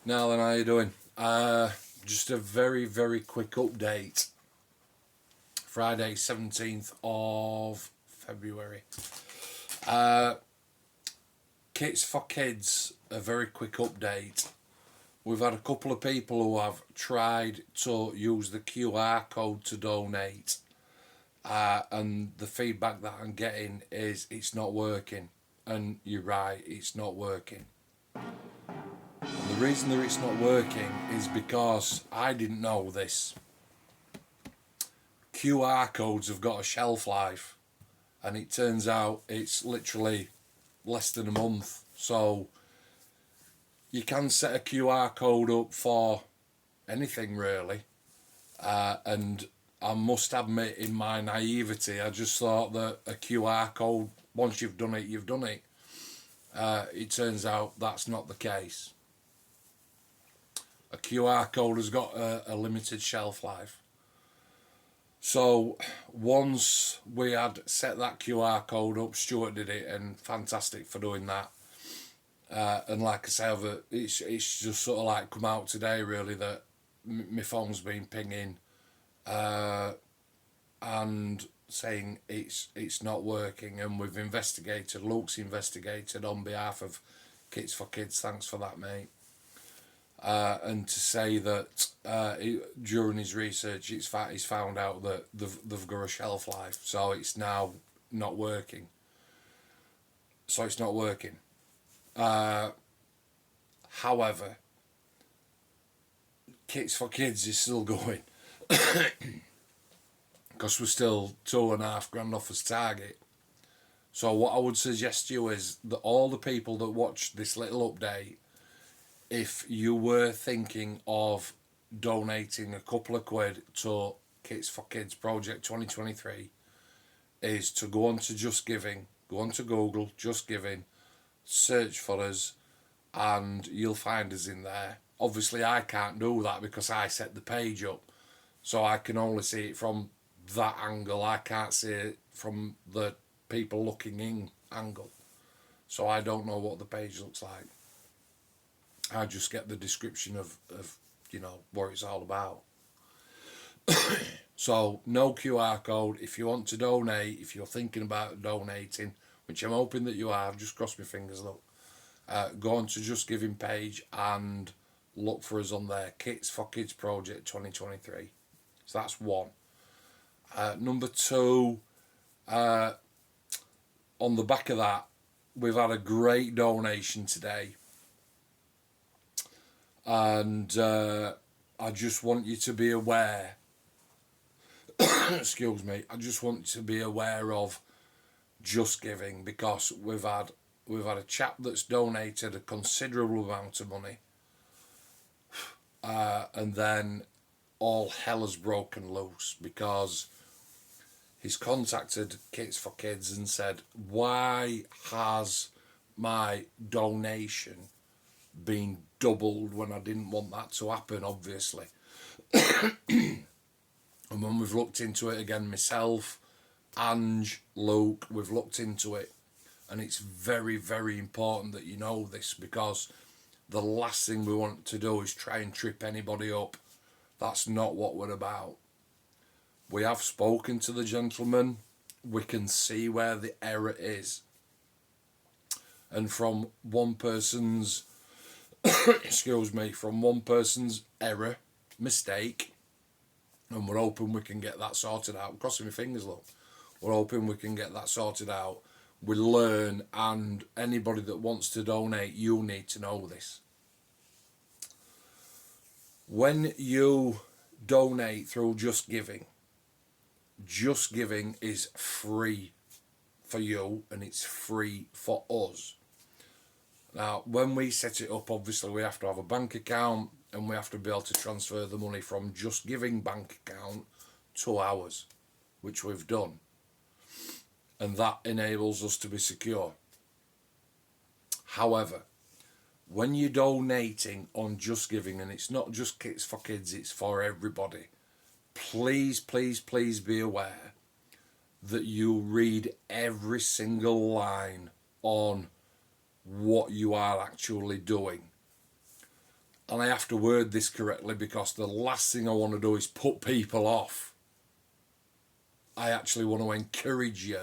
Now then, how you doing? Just a very, very quick update. Friday, 17th of February. Uh, Kits for Kids, a very quick update. We've had a couple of people who have tried to use the QR code to donate. And the feedback that I'm getting is it's not working. And you're right, it's not working. The reason that it's not working is because I didn't know this. QR codes have got a shelf life, and it turns out it's literally less than a month. So you can set a QR code up for anything really, and I must admit, in my naivety, I just thought that a QR code, once you've done it, you've done it. It turns out that's not the case. A QR code has got a limited shelf life. So once we had set that QR code up, Stuart did it, and fantastic for doing that. And like I say, it's just sort of like come out today really that my phone's been pinging and saying it's not working, and we've investigated. Luke's investigated on behalf of Kits for Kids. Thanks for that, mate. And to say that during his research, he's found out that they've got a shelf life, so it's now not working. So it's not working. However, Kits for Kids is still going because we're still £2.5 off his target. So what I would suggest to you is that all the people that watch this little update, if you were thinking of donating a couple of quid to Kits for Kids Project 2023, is to go on to Just Giving, go on to Google, Just Giving, search for us, and you'll find us in there. Obviously, I can't do that because I set the page up, so I can only see it from that angle. I can't see it from the people looking in angle, so I don't know what the page looks like. I just get the description of what it's all about. So no QR code. If you want to donate, if you're thinking about donating, which I'm hoping that you are, just cross my fingers, look. Go on to Just Giving page and look for us on there. Kits for Kids Project 2023. So that's one. Number two, on the back of that, we've had a great donation today. And I just want you to be aware, excuse me, I just want you to be aware of Just Giving, because we've had a chap that's donated a considerable amount of money, and then all hell has broken loose because he's contacted Kits for Kids and said, why has my donation been doubled when I didn't want that to happen, obviously. And when we've looked into it again, myself, Ange, Luke, we've looked into it, and it's very, very important that you know this, because the last thing we want to do is try and trip anybody up. That's not what we're about. We have spoken to the gentleman. We can see where the error is. And from one person's from one person's error, mistake, and we're hoping we can get that sorted out. I'm crossing my fingers, look. We're hoping we can get that sorted out. We learn, and anybody that wants to donate, you need to know this. When you donate through Just Giving is free for you and it's free for us. Now, when we set it up, obviously we have to have a bank account and we have to be able to transfer the money from Just Giving bank account to ours, which we've done. And that enables us to be secure. However, when you're donating on Just Giving, and it's not just Kits for Kids, it's for everybody, please, please, please be aware that you read every single line on what you are actually doing. and I have to word this correctly because the last thing I want to do is put people off. I actually want to encourage you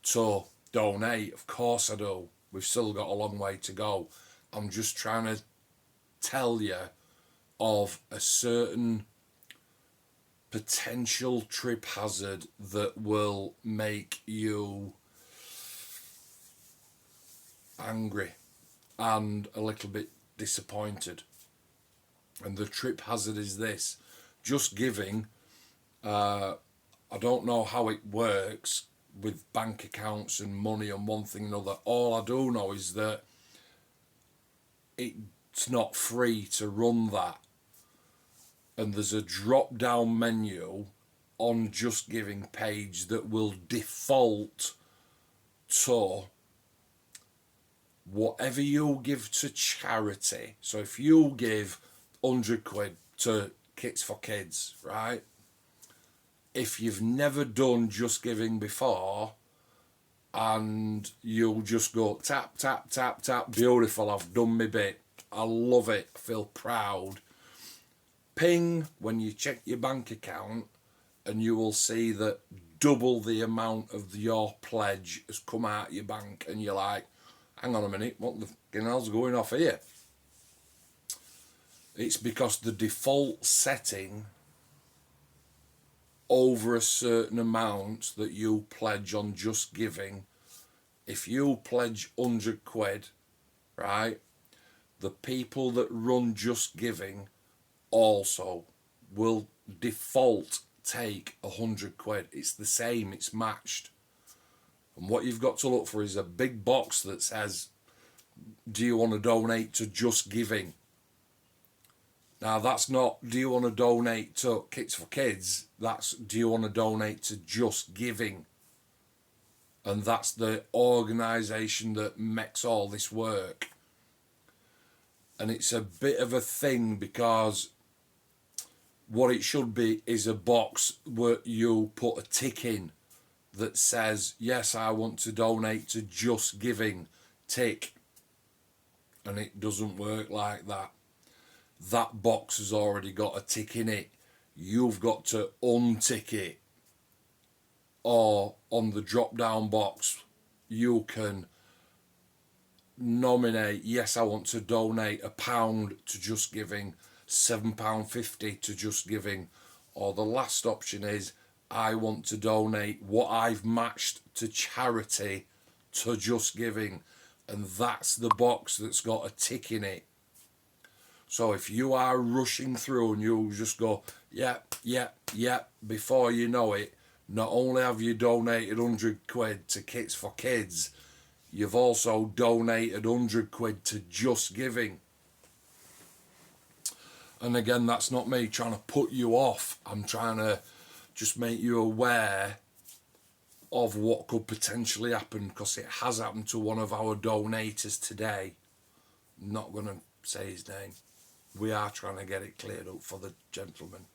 to donate. Of course I do. We've still got a long way to go. I'm just trying to tell you of a certain potential trip hazard that will make you angry and a little bit disappointed. And the trip hazard is this: Just Giving, I don't know how it works with bank accounts and money and one thing and another. All I do know is that it's not free to run that. And there's a drop down menu on Just Giving page that will default to whatever you give to charity. So if you give 100 quid to Kits for Kids, right? If you've never done Just Giving before and you'll just go tap, tap, tap, tap, beautiful, I've done my bit, I love it, I feel proud. Ping when you check your bank account and you will see that double the amount of your pledge has come out of your bank, and you're like, hang on a minute, what the fucking hell's going off here? It's because the default setting over a certain amount that you pledge on Just Giving, if you pledge 100 quid, right, the people that run Just Giving also will default take 100 quid. It's the same, it's matched. And what you've got to look for is a big box that says, do you want to donate to Just Giving? Now that's not, do you want to donate to Kits for Kids? That's, do you want to donate to Just Giving? And that's the organisation that makes all this work. And it's a bit of a thing because what it should be is a box where you put a tick in that says, yes, I want to donate to Just Giving, tick. And it doesn't work like that. That box has already got a tick in it. You've got to untick it. Or on the drop down box, you can nominate, yes, I want to donate £1 to Just Giving, £7.50 to Just Giving, or the last option is, I want to donate what I've matched to charity to Just Giving, and that's the box that's got a tick in it. So if you are rushing through and you just go, yep, before you know it, not only have you donated 100 quid to Kits for Kids, you've also donated 100 quid to Just Giving. And again, that's not me trying to put you off. I'm trying to just make you aware of what could potentially happen, because it has happened to one of our donators today. I'm not going to say his name. We are trying to get it cleared up for the gentleman.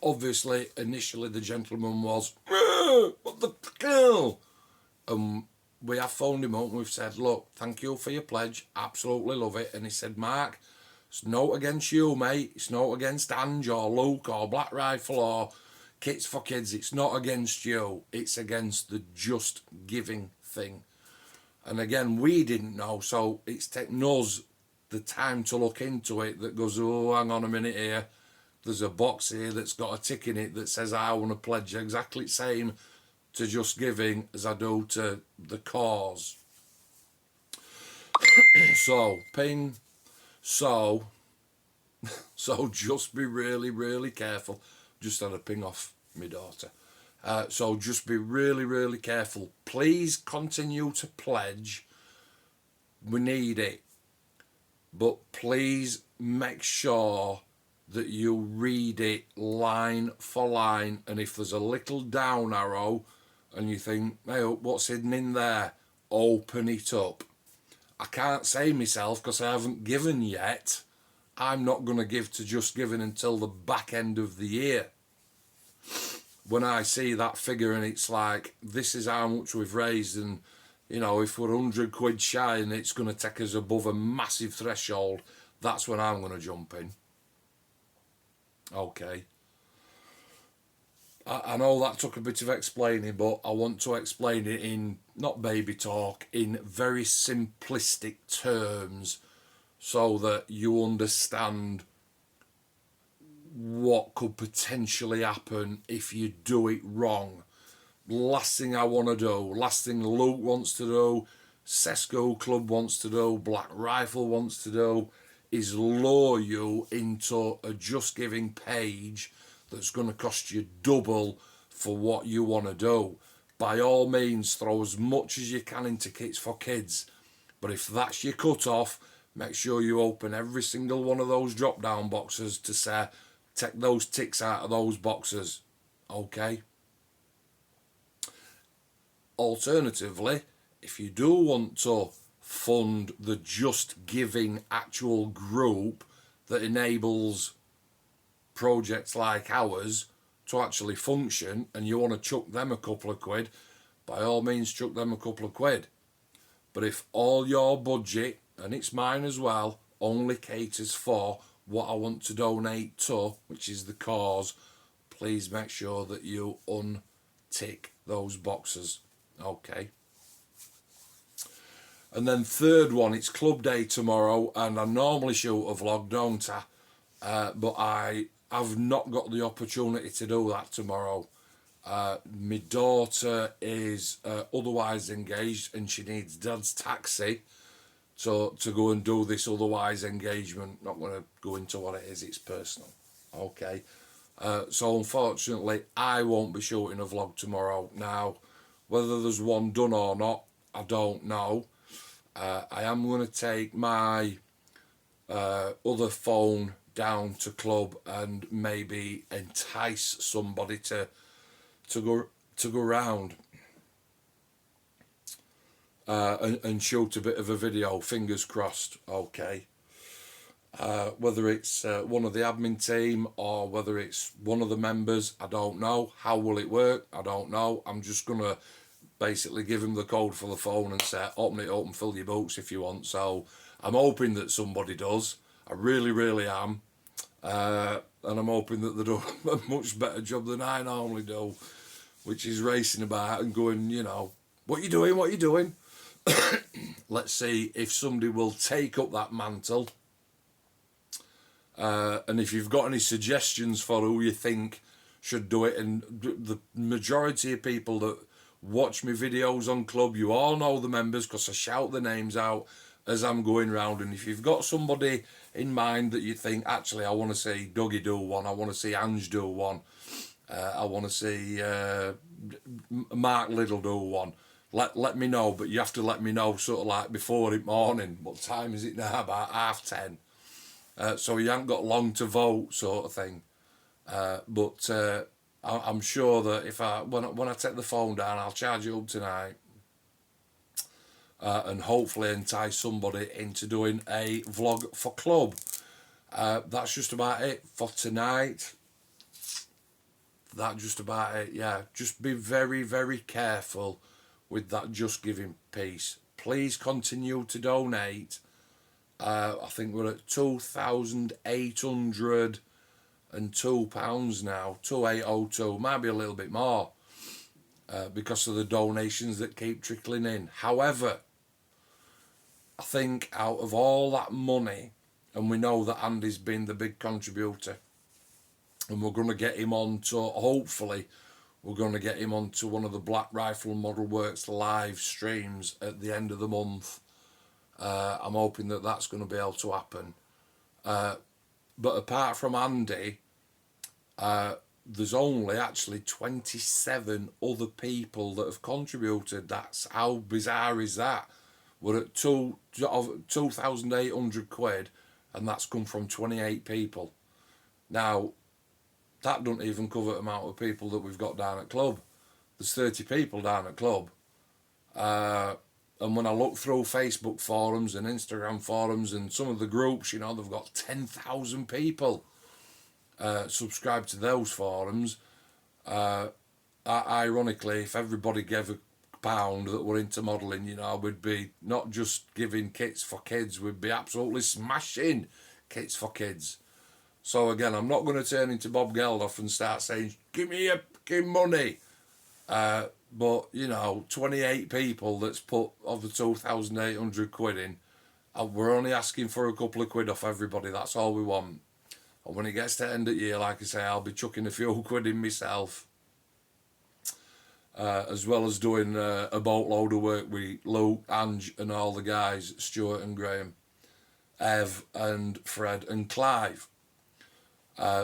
Obviously, initially the gentleman was, what the hell? We have phoned him up and we've said, look, thank you for your pledge, absolutely love it. And he said, Mark, it's no against you, mate. It's no against Ange or Luke or Black Rifle or Kits for Kids. It's not against you. It's against the Just Giving thing. And again, we didn't know, so it's taken us the time to look into it that goes, oh, hang on a minute here. There's a box here that's got a tick in it that says I want to pledge exactly the same to Just Giving as I do to the cause. So, ping. So just be really, really careful. Just had a ping off my daughter. So just be really, really careful. Please continue to pledge. We need it. But please make sure that you read it line for line. And if there's a little down arrow and you think, hey, what's hidden in there? Open it up. I can't say myself because I haven't given yet. I'm not going to give to Just Giving until the back end of the year. When I see that figure and it's like, this is how much we've raised, and You know, if we're 100 quid shy and it's going to take us above a massive threshold, that's when I'm going to jump in. Okay. I know that took a bit of explaining, but I want to explain it in, not baby talk, in very simplistic terms so that you understand what could potentially happen if you do it wrong. Last thing I want to do, last thing Luke wants to do, Sesco Club wants to do, Black Rifle wants to do, is lure you into a Just Giving page that's going to cost you double for what you want to do. By all means, throw as much as you can into Kits for Kids. But if that's your cut-off, make sure you open every single one of those drop-down boxes to say, take those ticks out of those boxes. Okay? Alternatively, if you do want to fund the Just Giving actual group that enables projects like ours to actually function, and you want to chuck them a couple of quid, by all means chuck them a couple of quid. But if all your budget, and it's mine as well, only caters for what I want to donate to, which is the cause, please make sure that you untick those boxes. Okay. And then third one, it's club day tomorrow, and I normally shoot a vlog, don't I? But I have not got the opportunity to do that tomorrow. My daughter is otherwise engaged, and she needs Dad's taxi to go and do this otherwise engagement. Not going to go into what it is, it's personal. Okay. So unfortunately, I won't be shooting a vlog tomorrow. Now, whether there's one done or not, I don't know. I am going to take my other phone down to club and maybe entice somebody to go round and shoot a bit of a video. Fingers crossed. Okay. Whether it's one of the admin team or whether it's one of the members, I don't know. How will it work? I don't know. I'm just gonna basically give him the code for the phone and say, open it up and fill your boots if you want. So I'm hoping that somebody does. I really, really am. And I'm hoping that they do a much better job than I normally do, which is racing about and going, you know, what you doing, what you doing? Let's see if somebody will take up that mantle. And if you've got any suggestions for who you think should do it, and the majority of people that watch my videos on club, you all know the members because I shout the names out as I'm going round. And if you've got somebody in mind that you think, actually, I want to see Dougie do one, I want to see Ange do one, I want to see Mark Little do one, let me know. But you have to let me know sort of like before in morning. What time is it now? About 10:30. So you haven't got long to vote, sort of thing. But I'm sure that if when I take the phone down, I'll charge it up tonight, and hopefully entice somebody into doing a vlog for club. That's just about it for tonight. That's just about it. Yeah, just be very, very careful with that Just Giving piece. Please continue to donate. I think we're at £2,802 now, 2,802, might be a little bit more, because of the donations that keep trickling in. However, I think out of all that money, and we know that Andy's been the big contributor, and we're going to get him on to, hopefully, we're going to get him onto one of the Black Rifle Model Works live streams at the end of the month. I'm hoping that that's going to be able to happen. But apart from Andy, there's only actually 27 other people that have contributed. That's how bizarre is that? We're at 2,800 quid, and that's come from 28 people. Now, that doesn't even cover the amount of people that we've got down at club. There's 30 people down at club. And when I look through Facebook forums and Instagram forums and some of the groups, you know, they've got 10,000 people subscribed to those forums. Ironically, if everybody gave a background that were into modelling, you know, we'd be not just giving kits for kids, we'd be absolutely smashing kits for kids. So again, I'm not going to turn into Bob Geldof and start saying, give me your fucking money. But, you know, 28 people that's put of the 2,800 quid in, we're only asking for a couple of quid off everybody. That's all we want. And when it gets to end of year, like I say, I'll be chucking a few quid in myself. As well as doing a boatload of work with Luke, Ange and all the guys, Stuart and Graham, Ev and Fred and Clive.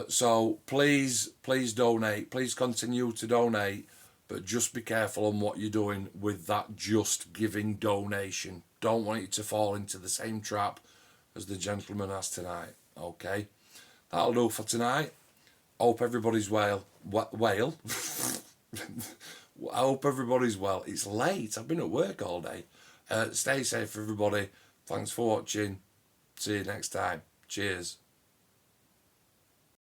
So please donate. Please continue to donate, but just be careful on what you're doing with that just giving donation. Don't want you to fall into the same trap as the gentleman has tonight. Okay, that'll do for tonight. Hope everybody's well. I hope everybody's well. It's late. I've been at work all day. Stay safe, everybody. Thanks for watching. See you next time. Cheers.